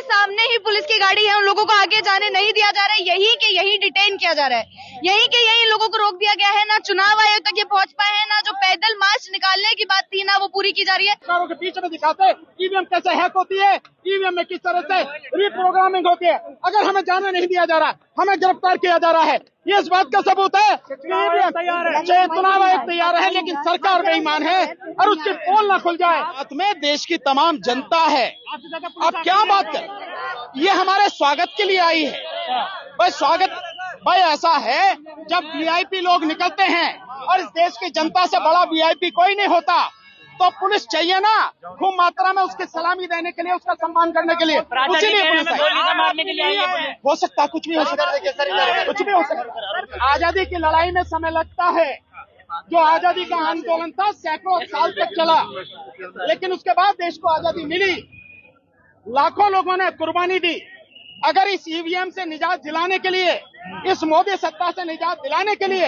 सामने ही पुलिस की गाड़ी है, उन लोगों को आगे जाने नहीं दिया जा रहा है, यही के यही डिटेन किया जा रहा है, यही के यही लोगों को रोक दिया गया है। ना चुनाव आयोग तक ये पहुंच पाए हैं, ना जो पैदल मार्च निकालने की बात थी ना वो पूरी की जा रही है। सरकारों के पीछे में दिखाते ईवीएम कैसे हैक होती है, ईवीएम में किस तरह से रिप्रोग्रामिंग होती है। अगर हमें जाने नहीं दिया जा रहा, हमें गिरफ्तार किया जा रहा है, ये इस बात का सबूत है कि चुनाव आयोग तैयार है, लेकिन सरकार बेईमान है और उसकी पोल न खुल जाए। साथ में देश की तमाम जनता है। अब क्या बात कर, ये हमारे स्वागत के लिए आई है भाई। स्वागत भाई ऐसा है, जब वीआईपी लोग निकलते हैं और इस देश की जनता से बड़ा वीआईपी कोई नहीं होता, तो पुलिस चाहिए ना खूब मात्रा में उसकी सलामी देने के लिए, उसका सम्मान करने के लिए। इसीलिए पुलिस है। हो सकता है, कुछ भी हो सकता है, कुछ भी हो सकता है। आजादी की लड़ाई में समय लगता है। जो आजादी का आंदोलन था सैकड़ों साल तक चला, लेकिन उसके बाद देश को आजादी मिली, लाखों लोगों ने कुर्बानी दी। अगर इस ईवीएम से निजात दिलाने के लिए, इस मोदी सत्ता से निजात दिलाने के लिए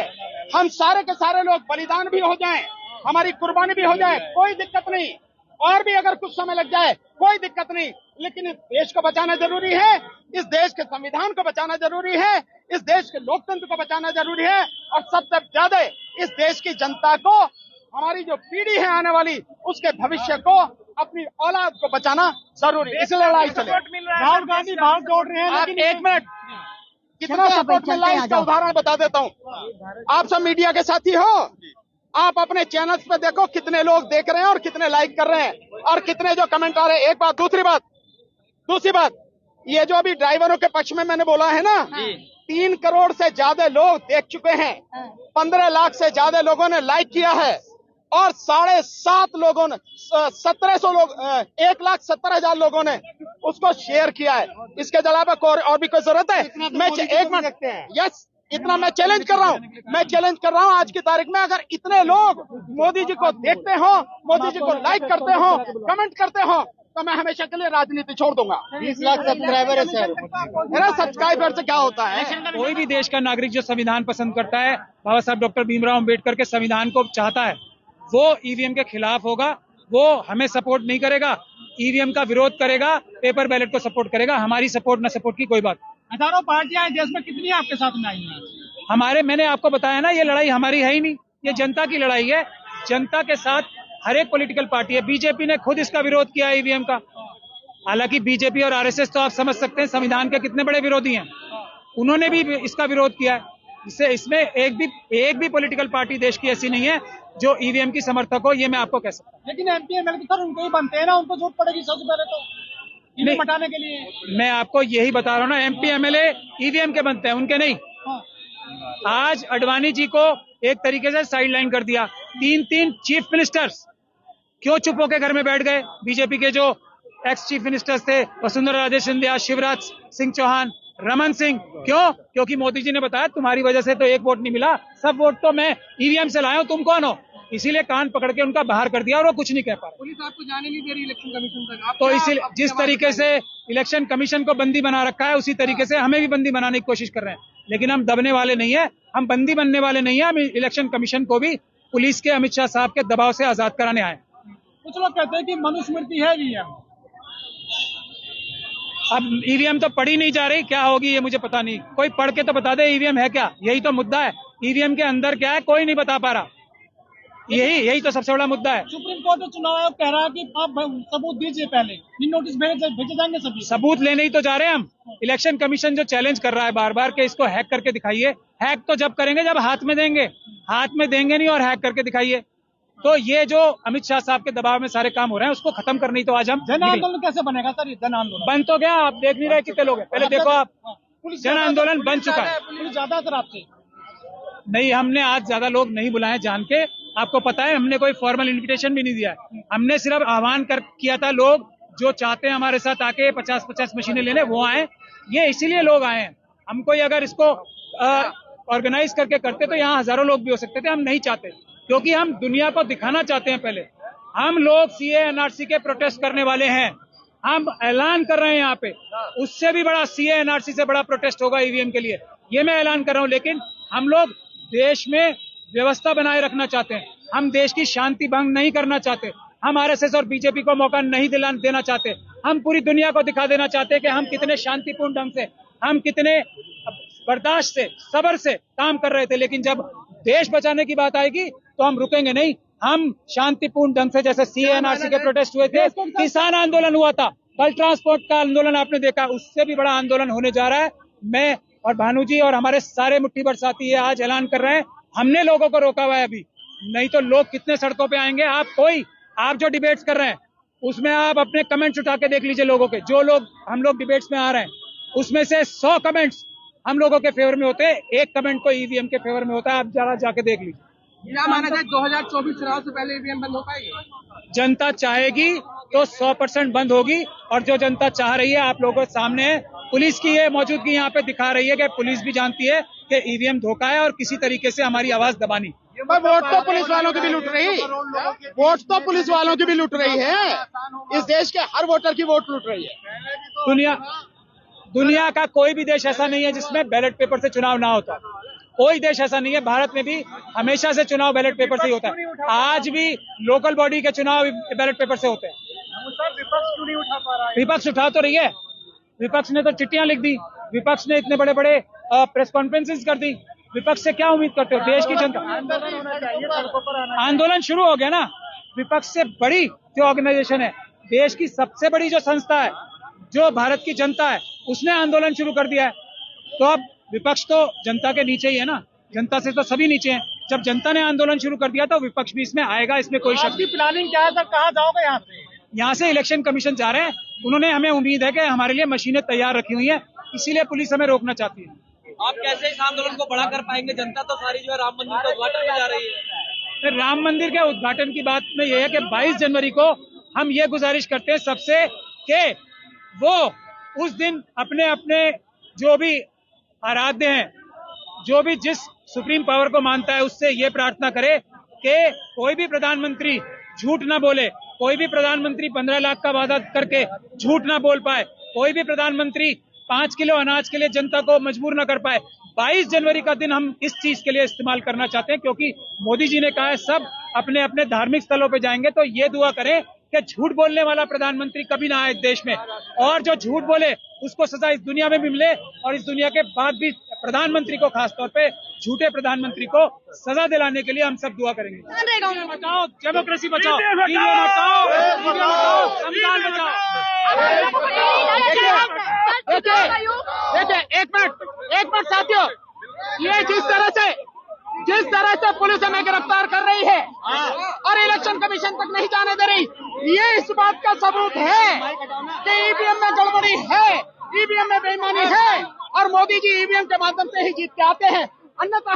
हम सारे के सारे लोग बलिदान भी हो जाएं, हमारी कुर्बानी भी हो जाए, कोई दिक्कत नहीं। और भी अगर कुछ समय लग जाए कोई दिक्कत नहीं, लेकिन इस देश को बचाना जरूरी है, इस देश के संविधान को बचाना जरूरी है, इस देश के लोकतंत्र को बचाना जरूरी है, और सबसे ज्यादा इस देश की जनता को, हमारी जो पीढ़ी है आने वाली, उसके भविष्य को, अपनी औलाद को बचाना जरूरी है। इसलिए लड़ाई चले। राहुल गांधी भाग दौड़ रहे हैं। आप एक मिनट, कितना सपोर्ट मिल रहा है इसका उदाहरण बता देता हूँ। आप सब मीडिया के साथी हो, आप अपने चैनल्स पे देखो कितने लोग देख रहे हैं और कितने लाइक कर रहे हैं और कितने जो कमेंट आ रहे हैं। एक बात, दूसरी बात, ये जो अभी ड्राइवरों के पक्ष में मैंने बोला है ना, 3 करोड़ से ज्यादा लोग देख चुके हैं, 15 लाख से ज्यादा लोगों ने लाइक किया है और 7.5 लोगों ने 1700 लोग 1,70,000 लोगों ने उसको शेयर किया है। इसके अलावा और भी कोई जरूरत है? यस, इतना मैं चैलेंज कर रहा हूँ आज की तारीख में, अगर इतने लोग मोदी जी को देखते हो, मोदी जी को लाइक करते हो, कमेंट करते हो, तो मैं हमेशा के लिए राजनीति छोड़ दूंगा। 20 लाख सब्सक्राइबर है सर। मेरा सब्सक्राइबर से क्या होता है? कोई भी देश का नागरिक जो संविधान पसंद करता है, बाबा साहब डॉक्टर भीमराव अम्बेडकर के संविधान को चाहता है, वो ईवीएम के खिलाफ होगा, वो हमें सपोर्ट नहीं करेगा, ईवीएम का विरोध करेगा, पेपर बैलेट को सपोर्ट करेगा। हमारी सपोर्ट न सपोर्ट की कोई बात। हजारों पार्टियां देश में, कितनी आपके साथ में आई हैं? मैंने आपको बताया ना, ये लड़ाई हमारी है ही नहीं, ये जनता की लड़ाई है। जनता के साथ हर एक पॉलिटिकल पार्टी है। बीजेपी ने खुद इसका विरोध किया है ईवीएम का। हालांकि बीजेपी और आरएसएस तो आप समझ सकते हैं संविधान के कितने बड़े विरोधी हैं, उन्होंने भी इसका विरोध किया है। इसमें एक भी पॉलिटिकल पार्टी देश की ऐसी नहीं है जो ईवीएम की समर्थक हो, ये मैं आपको कह सकता हूँ। लेकिन एमपी एमएलए सर उनको ही बनते हैं ना, उनको जरूरत पड़ेगी सबसे पहले तो ईवीएम हटाने के लिए। मैं आपको यही बता रहा हूँ ना, एमपी एमएलए ईवीएम के बनते हैं, उनके नहीं। आज अडवाणी जी को एक तरीके से साइडलाइन कर दिया। 3 चीफ मिनिस्टर्स क्यों चुप होकर घर में बैठ गए? बीजेपी के जो एक्स चीफ मिनिस्टर्स थे, वसुंधरा राजे सिंधिया, शिवराज सिंह चौहान, रमन सिंह, क्यों? क्योंकि मोदी जी ने बताया तुम्हारी वजह से तो एक वोट नहीं मिला, सब वोट तो मैं ईवीएम से लाया हूं, तुम कौन हो? इसीलिए कान पकड़ के उनका बाहर कर दिया और वो कुछ नहीं कह पा रहे। पुलिस आपको जाने नहीं दे रही इलेक्शन कमीशन तक, तो इसीलिए जिस तरीके से इलेक्शन कमीशन को बंदी बना रखा है, उसी तरीके से हमें भी बंदी बनाने की कोशिश कर रहे हैं। लेकिन हम दबने वाले नहीं है, हम बंदी बनने वाले नहीं है। हम इलेक्शन कमीशन को भी पुलिस के, अमित शाह साहब के दबाव से आजाद कराने आए। कुछ लोग कहते हैं कि मनुस्मृति है ईवीएम। अब ईवीएम तो पढ़ी नहीं जा रही, क्या होगी ये मुझे पता नहीं। कोई पढ़ के तो बता दे ईवीएम है क्या, यही तो मुद्दा है। ईवीएम के अंदर क्या है कोई नहीं बता पा रहा, यही तो सबसे बड़ा मुद्दा है। सुप्रीम कोर्ट चुनाव आयोग कह रहा है कि आप सबूत दीजिए, पहले नोटिस भेजे जाएंगे सभी। सबूत लेने ही तो जा रहे हैं हम। इलेक्शन कमीशन जो चैलेंज कर रहा है बार बार के इसको हैक करके दिखाइए, हैक तो जब करेंगे जब हाथ में देंगे नहीं, और हैक करके दिखाइए। तो ये जो अमित शाह साहब के दबाव में सारे काम हो रहे हैं, उसको खत्म करनी तो आज हम। जन आंदोलन कैसे बनेगा सर? जन आंदोलन बन तो गया, आप देख नहीं रहे कितने लोग हैं। पहले देखो आप, जन आंदोलन बन चुका है। पुलिस ज्यादा सर आपसे नहीं, हमने आज ज्यादा लोग नहीं बुलाए जान के। आपको पता है हमने कोई फॉर्मल इन्विटेशन भी नहीं दिया है। हमने सिर्फ आह्वान किया था, लोग जो चाहते हैं हमारे साथ आके 50-50 मशीनें लेने, वो आए। ये इसीलिए लोग आए हैं। हम कोई अगर इसको ऑर्गेनाइज करके करते तो यहाँ हजारों लोग भी हो सकते थे। हम नहीं चाहते, क्योंकि हम दुनिया को दिखाना चाहते हैं। पहले हम लोग सीए एनआरसी के प्रोटेस्ट करने वाले हैं। हम ऐलान कर रहे हैं यहाँ पे, उससे भी बड़ा सीए एनआरसी से बड़ा प्रोटेस्ट होगा ईवीएम के लिए, ये मैं ऐलान कर रहा हूँ। लेकिन हम लोग देश में व्यवस्था बनाए रखना चाहते हैं, हम देश की शांति भंग नहीं करना चाहते, हम आरएसएस और बीजेपी को मौका नहीं देना चाहते। हम पूरी दुनिया को दिखा देना चाहते हैं कि हम कितने शांतिपूर्ण ढंग से, हम कितने बर्दाश्त से, सब्र से काम कर रहे थे। लेकिन जब देश बचाने की बात आएगी तो हम रुकेंगे नहीं। हम शांतिपूर्ण ढंग से, जैसे CA/NRC के प्रोटेस्ट हुए थे, किसान आंदोलन हुआ था, कल ट्रांसपोर्ट का आंदोलन आपने देखा, उससे भी बड़ा आंदोलन होने जा रहा है। मैं और भानु जी और हमारे सारे मुट्ठी भर साथी ये आज ऐलान कर रहे हैं, हमने लोगों को रोका हुआ है अभी, नहीं तो लोग कितने सड़कों पे आएंगे। आप जो डिबेट्स कर रहे हैं उसमें आप अपने कमेंट्स उठा के देख लीजिए लोगों के, जो लोग हम लोग डिबेट्स में आ रहे हैं उसमें से 100 कमेंट्स हम लोगों के फेवर में होते हैं, 1 कमेंट को EVM के फेवर में होता है। आप जरा जाके देख लीजिए। क्या माना जाए 2024 चुनाव से पहले EVM बंद हो पाएगी? जनता चाहेगी तो 100% बंद होगी, और जो जनता चाह रही है आप लोगों के सामने है। पुलिस की ये मौजूदगी यहाँ पे दिखा रही है कि पुलिस भी जानती है कि EVM धोखा है और किसी तरीके से हमारी आवाज दबानी। वोट तो पुलिस वालों की भी लूट रही, वोट तो पुलिस वालों की भी लूट रही है। इस देश के हर वोटर की वोट लूट रही है। दुनिया का कोई भी देश ऐसा नहीं है जिसमें बैलेट पेपर से चुनाव ना होता। कोई देश ऐसा नहीं है। भारत में भी हमेशा से चुनाव बैलेट पेपर से ही होता है। आज भी लोकल बॉडी के चुनाव बैलेट पेपर से होते हैं। विपक्ष क्यों नहीं उठा पा रहा है? विपक्ष उठा तो रही है। विपक्ष ने तो चिट्ठियां लिख दी, विपक्ष ने इतने बड़े बड़े प्रेस कॉन्फ्रेंसेस कर दी। विपक्ष से क्या उम्मीद करते हो? देश की जनता, आंदोलन शुरू हो गया ना। विपक्ष से बड़ी जो ऑर्गेनाइजेशन है, देश की सबसे बड़ी जो संस्था है, जो भारत की जनता है, उसने आंदोलन शुरू कर दिया है। तो अब विपक्ष तो जनता के नीचे ही है ना, जनता से तो सभी नीचे हैं। जब जनता ने आंदोलन शुरू कर दिया तो विपक्ष भी इसमें आएगा, इसमें कोई शक आपकी प्लानिंग क्या है सर? कहाँ जाओगे यहाँ से? यहाँ से इलेक्शन कमीशन जा रहे हैं। उन्होंने हमें उम्मीद है कि हमारे लिए मशीनें तैयार रखी हुई हैं, इसीलिए पुलिस हमें रोकना चाहती है। आप कैसे इस आंदोलन को बढ़ा कर पाएंगे? जनता तो सारी जो है राम मंदिर का उद्घाटन में जा रही है। राम मंदिर के उद्घाटन की बात में यह है कि 22 जनवरी को हम ये गुजारिश करते हैं सबसे कि वो उस दिन अपने अपने जो भी आराध्य हैं, जो भी जिस सुप्रीम पावर को मानता है, उससे ये प्रार्थना करे कि कोई भी प्रधानमंत्री झूठ ना बोले, कोई भी प्रधानमंत्री 15 लाख का वादा करके झूठ ना बोल पाए, कोई भी प्रधानमंत्री 5 किलो अनाज के लिए जनता को मजबूर न कर पाए। 22 जनवरी का दिन हम इस चीज के लिए इस्तेमाल करना चाहते हैं, क्योंकि मोदी जी ने कहा है सब अपने अपने धार्मिक स्थलों पे जाएंगे। तो ये दुआ करें कि झूठ बोलने वाला प्रधानमंत्री कभी ना आए देश में, और जो झूठ बोले उसको सजा इस दुनिया में भी मिले, और इस दुनिया के बाद भी प्रधानमंत्री को, खासतौर पे झूठे प्रधानमंत्री को सजा दिलाने के लिए हम सब दुआ करेंगे। बचाओ डेमोक्रेसी, बचाओ संविधान बचाओ। देखिए एक मिनट साथियों, ये जिस तरह से पुलिस हमें गिरफ्तार कर रही है और इलेक्शन कमीशन तक नहीं जाने दे रही, ये इस बात का सबूत है कि EVM में गड़बड़ी है, EVM में बेईमानी है, और मोदी जी EVM के माध्यम से ही जीत के आते हैं। अन्यथा